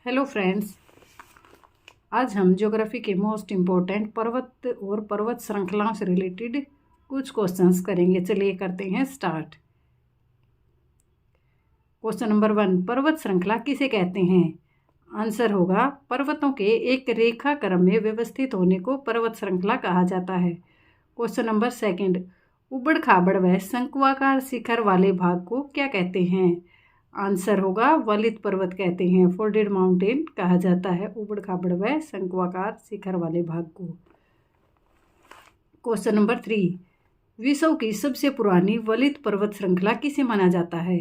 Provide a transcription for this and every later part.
Hello friends, आज हम geography के मोस्ट इम्पोर्टेंट पर्वत और पर्वत श्रृंखलाओं से रिलेटेड कुछ क्वेश्चंस करेंगे। चलिए करते हैं स्टार्ट। क्वेश्चन नंबर 1, पर्वत श्रृंखला किसे कहते हैं? आंसर होगा पर्वतों के एक रेखा क्रम में व्यवस्थित होने को पर्वत श्रृंखला कहा जाता है। क्वेश्चन नंबर 2, उबड़ खाबड़ व शंकुआकार शिखर वाले भाग को क्या कहते हैं? आंसर होगा वलित पर्वत कहते हैं, फोल्डेड माउंटेन कहा जाता है उबड़ खाबड़ व शंकुआकार शिखर वाले भाग को। क्वेश्चन नंबर 3, विश्व की सबसे पुरानी वलित पर्वत श्रृंखला किसे माना जाता है?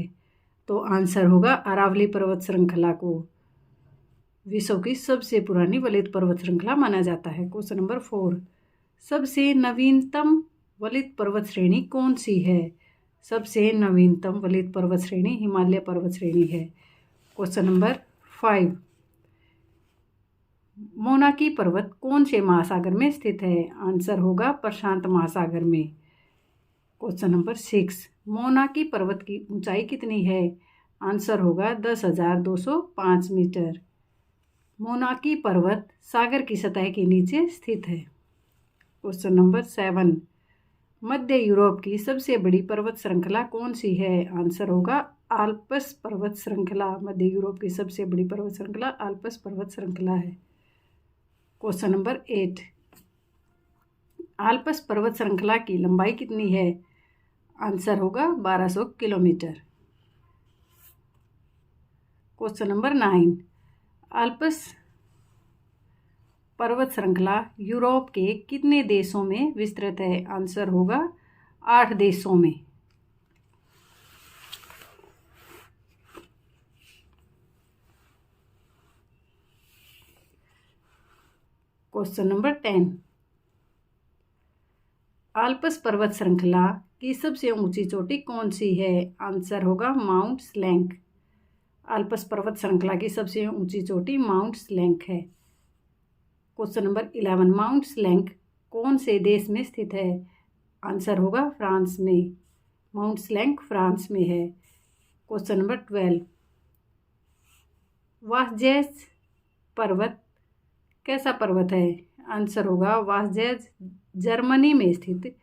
तो आंसर होगा अरावली पर्वत श्रृंखला को विश्व की सबसे पुरानी वलित पर्वत श्रृंखला माना जाता है। क्वेश्चन नंबर 4, सबसे नवीनतम वलित पर्वत श्रेणी कौन सी है? सबसे नवीनतम वलित पर्वत श्रेणी हिमालय पर्वत श्रेणी है। क्वेश्चन नंबर 5, मोनाकी पर्वत कौन से महासागर में स्थित है? आंसर होगा प्रशांत महासागर में। क्वेश्चन नंबर 6, मोनाकी पर्वत की ऊंचाई कितनी है? आंसर होगा 10,205 मीटर। मोनाकी पर्वत सागर की सतह के नीचे स्थित है। क्वेश्चन नंबर 7, मध्य यूरोप की सबसे बड़ी पर्वत श्रृंखला कौन सी है? आंसर होगा आल्प्स पर्वत श्रृंखला। मध्य यूरोप की सबसे बड़ी पर्वत श्रृंखला आल्प्स पर्वत श्रृंखला है। क्वेश्चन नंबर 8, आल्प्स पर्वत श्रृंखला की लंबाई कितनी है? आंसर होगा 1200 किलोमीटर। क्वेश्चन नंबर 9, आल्प्स पर्वत श्रृंखला यूरोप के कितने देशों में विस्तृत है? आंसर होगा 8 देशों में। क्वेश्चन नंबर 10, आल्प्स पर्वत श्रृंखला की सबसे ऊंची चोटी कौन सी है? आंसर होगा माउंट स्लैंक। आल्प्स पर्वत श्रृंखला की सबसे ऊंची चोटी माउंट स्लैंक है। क्वेश्चन नंबर 11, माउंट स्लैंक कौन से देश में स्थित है? आंसर होगा फ्रांस में। माउंट स्लैंक फ्रांस में है। क्वेश्चन नंबर 12, वासजेज पर्वत कैसा पर्वत है? आंसर होगा वासजेज जर्मनी में स्थित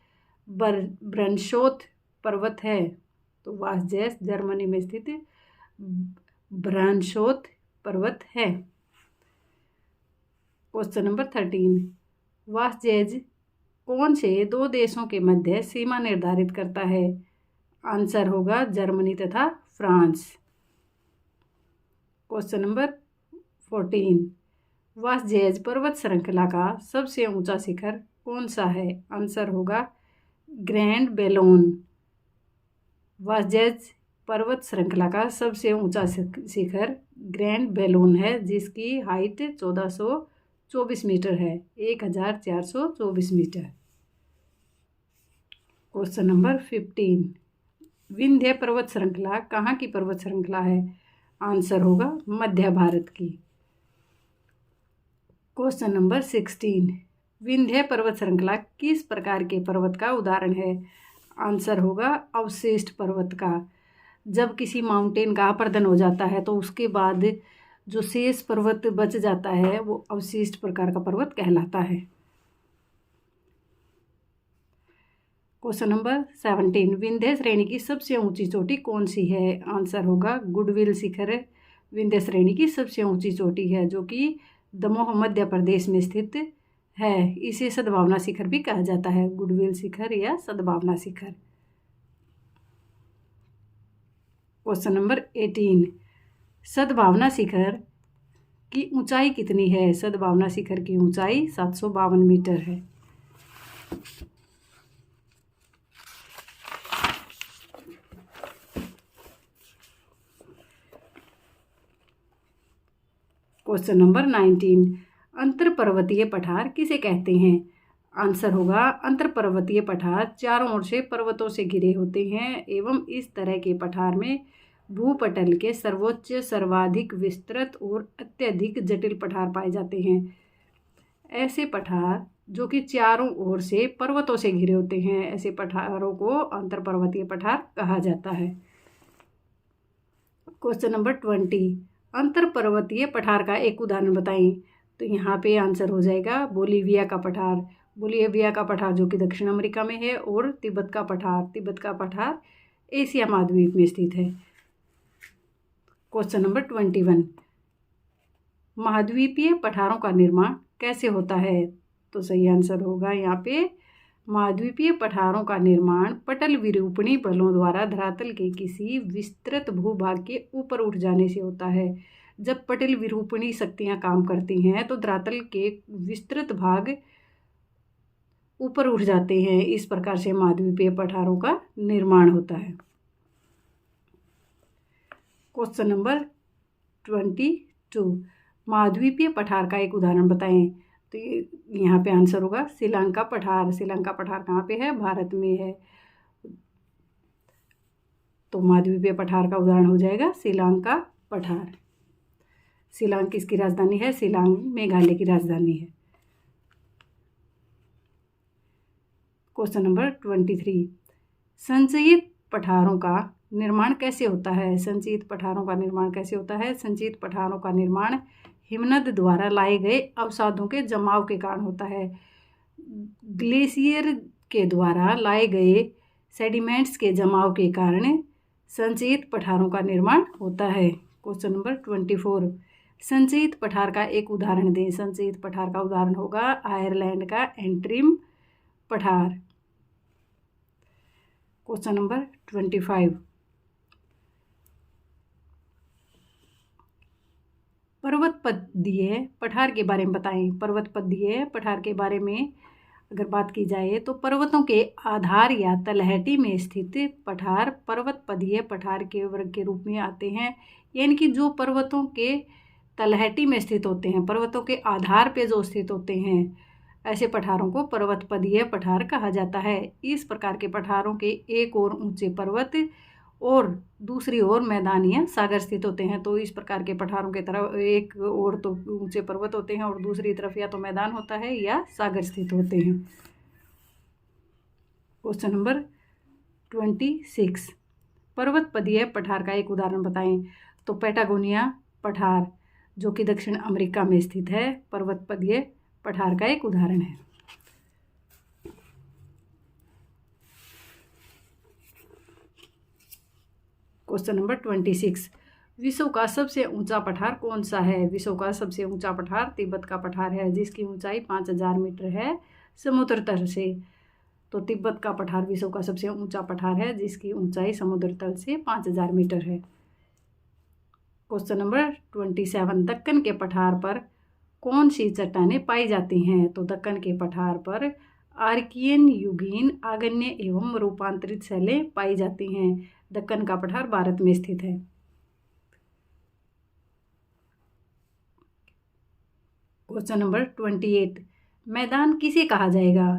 ब्रनशोथ पर्वत है। तो वासजेज जर्मनी में स्थित ब्रनशोथ पर्वत है। क्वेश्चन नंबर 13, वासजेज कौन से 2 देशों के मध्य सीमा निर्धारित करता है? आंसर होगा जर्मनी तथा फ्रांस। क्वेश्चन नंबर 14, वासजेज पर्वत श्रृंखला का सबसे ऊंचा शिखर कौन सा है? आंसर होगा ग्रैंड बेलोन। वासजेज पर्वत श्रृंखला का सबसे ऊंचा शिखर ग्रैंड बेलोन है, जिसकी हाइट 1424 मीटर है, 1424 मीटर। क्वेश्चन नंबर 15, विंध्य पर्वत श्रृंखला कहाँ की पर्वत श्रृंखला है? आंसर होगा मध्य भारत की। क्वेश्चन नंबर 16, विंध्य पर्वत श्रृंखला किस प्रकार के पर्वत का उदाहरण है? आंसर होगा अवशिष्ट पर्वत का। जब किसी माउंटेन का अपरदन हो जाता है तो उसके बाद जो शेष पर्वत बच जाता है वो अवशिष्ट प्रकार का पर्वत कहलाता है। क्वेश्चन नंबर 17, विंध्य श्रेणी की सबसे ऊंची चोटी कौन सी है? आंसर होगा गुडविल शिखर विंध्य श्रेणी की सबसे ऊंची चोटी है, जो कि दमोह मध्य प्रदेश में स्थित है। इसे सद्भावना शिखर भी कहा जाता है, गुडविल शिखर या सद्भावना शिखर। क्वेश्चन नंबर 18, सद्भावना शिखर की ऊंचाई कितनी है? सद्भावना शिखर की ऊंचाई 752 मीटर है। क्वेश्चन नंबर 19, अंतरपर्वतीय पठार किसे कहते हैं? आंसर होगा अंतरपर्वतीय पठार चारों ओर से पर्वतों से घिरे होते हैं एवं इस तरह के पठार में भूपटल के सर्वोच्च, सर्वाधिक विस्तृत और अत्यधिक जटिल पठार पाए जाते हैं। ऐसे पठार जो कि चारों ओर से पर्वतों से घिरे होते हैं, ऐसे पठारों को अंतरपर्वतीय पठार कहा जाता है। क्वेश्चन नंबर 20, अंतर पर्वतीय पठार का एक उदाहरण बताएं। तो यहाँ पे आंसर हो जाएगा बोलीविया का पठार। बोलीविया का पठार जो कि दक्षिण अमेरिका में है, और तिब्बत का पठार एशिया महाद्वीप में स्थित है। क्वेश्चन नंबर 21, महाद्वीपीय पठारों का निर्माण कैसे होता है? तो सही आंसर होगा यहाँ पे महाद्वीपीय पठारों का निर्माण पटल विरूपणी बलों द्वारा धरातल के किसी विस्तृत भूभाग के ऊपर उठ जाने से होता है। जब पटल विरूपणी शक्तियां काम करती हैं तो धरातल के विस्तृत भाग ऊपर उठ जाते हैं। इस प्रकार से महाद्वीपीय पठारों का निर्माण होता है। क्वेश्चन नंबर 22, महाद्वीपीय पठार का एक उदाहरण बताएं। तो यहाँ पे आंसर होगा श्रीलंका पठार। श्रीलंका पठार कहाँ पे है? भारत में है। तो महाद्वीपीय पठार का उदाहरण हो जाएगा श्रीलंका पठार। शिलांग किसकी राजधानी है? शिलांग मेघालय की राजधानी है। क्वेश्चन नंबर 23, संचयित पठारों का निर्माण कैसे होता है? संचयित पठारों का निर्माण कैसे होता है? संचयित पठारों का निर्माण हिमनद द्वारा लाए गए अवसादों के जमाव के कारण होता है। ग्लेशियर के द्वारा लाए गए सेडिमेंट्स के जमाव के कारण संचयित पठारों का निर्माण होता है। क्वेश्चन नंबर 24, संचयित पठार का एक उदाहरण दें। संचयित पठार का उदाहरण होगा आयरलैंड का एंट्रीम पठार। क्वेश्चन नंबर 25, पर्वतपदीय पठार के बारे में बताएं। पर्वतपदीय पठार के बारे में अगर बात की जाए तो पर्वतों के आधार या तलहटी में स्थित पठार पर्वतपदीय पठार के वर्ग के रूप में आते हैं। यानी कि जो पर्वतों के तलहटी में स्थित होते हैं, पर्वतों के आधार पे जो स्थित होते हैं, ऐसे पठारों को पर्वतपदीय पठार कहा जाता है। इस प्रकार के पठारों के एक ओर ऊंचे पर्वत और दूसरी ओर मैदान या सागर स्थित होते हैं। तो इस प्रकार के पठारों के तरफ एक ओर तो ऊंचे पर्वत होते हैं और दूसरी तरफ या तो मैदान होता है या सागर स्थित होते हैं। क्वेश्चन नंबर 26, पर्वतपदीय पठार का एक उदाहरण बताएं। तो पैटागोनिया पठार जो कि दक्षिण अमेरिका में स्थित है, पर्वतपदीय पठार का एक उदाहरण है। क्वेश्चन नंबर 26, विश्व का सबसे ऊंचा पठार कौन सा है? विश्व का सबसे ऊंचा पठार तिब्बत का पठार है, जिसकी ऊंचाई 5000 मीटर है समुद्र तल से। तो तिब्बत का पठार विश्व का सबसे ऊंचा पठार है, जिसकी ऊंचाई समुद्र तल से 5000 मीटर है। क्वेश्चन नंबर 27, दक्कन के पठार पर कौन सी चट्टानें पाई जाती हैं? तो दक्कन के पठार पर आर्कियन, युगीन, आग्नेय एवं रूपांतरित शैलें पाई जाती हैं। दक्कन का पठार भारत में स्थित है। क्वेश्चन नंबर 28, मैदान किसे कहा जाएगा?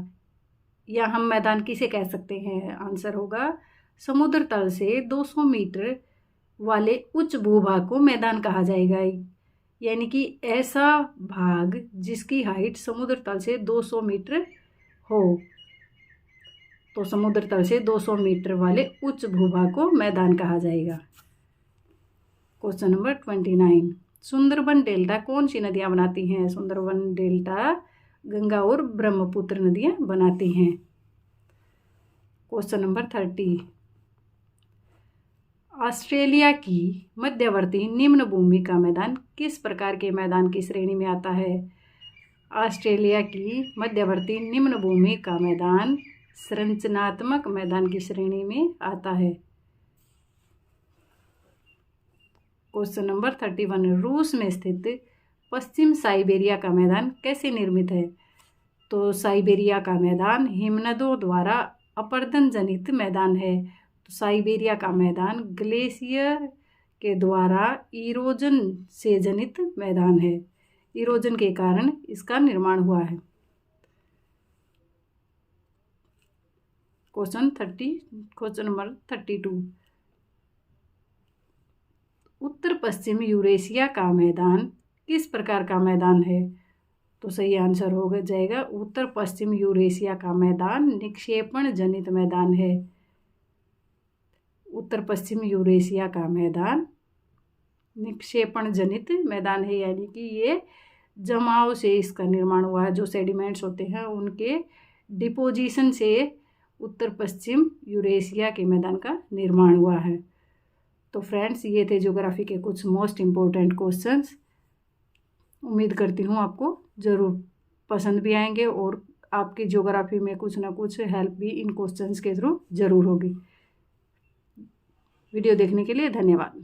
या हम मैदान किसे कह सकते हैं? आंसर होगा समुद्र तल से 200 मीटर वाले उच्च भूभाग को मैदान कहा जाएगा। यानी कि ऐसा भाग जिसकी हाइट समुद्र तल से 200 मीटर हो। तो समुद्र तल से 200 मीटर वाले उच्च भूभाग को मैदान कहा जाएगा। क्वेश्चन नंबर 29, सुंदरबन डेल्टा कौन सी नदियां बनाती हैं? सुंदरबन डेल्टा गंगा और ब्रह्मपुत्र नदियां बनाती हैं। क्वेश्चन नंबर 30, ऑस्ट्रेलिया की मध्यवर्ती निम्न भूमि का मैदान किस प्रकार के मैदान की श्रेणी में आता है? ऑस्ट्रेलिया की मध्यवर्ती निम्न भूमि का मैदान संरचनात्मक मैदान की श्रेणी में आता है। क्वेश्चन नंबर 31, रूस में स्थित पश्चिम साइबेरिया का मैदान कैसे निर्मित है? तो साइबेरिया का मैदान हिमनदों द्वारा अपरदन जनित मैदान है। तो साइबेरिया का मैदान ग्लेशियर के द्वारा इरोजन से जनित मैदान है। इरोजन के कारण इसका निर्माण हुआ है। क्वेश्चन नंबर 32, उत्तर पश्चिम यूरेशिया का मैदान किस प्रकार का मैदान है? तो सही आंसर हो जाएगा उत्तर पश्चिम यूरेशिया का मैदान निक्षेपण जनित मैदान है। उत्तर पश्चिम यूरेशिया का मैदान निक्षेपण जनित मैदान है, यानी कि ये जमाव से इसका निर्माण हुआ है। जो सेडिमेंट्स होते हैं उनके डिपोजिशन से उत्तर पश्चिम यूरेशिया के मैदान का निर्माण हुआ है। तो फ्रेंड्स, ये थे ज्योग्राफी के कुछ मोस्ट इम्पोर्टेंट क्वेश्चंस। उम्मीद करती हूँ आपको ज़रूर पसंद भी आएंगे और आपकी ज्योग्राफी में कुछ ना कुछ हेल्प भी इन क्वेश्चंस के थ्रू ज़रूर होगी। वीडियो देखने के लिए धन्यवाद।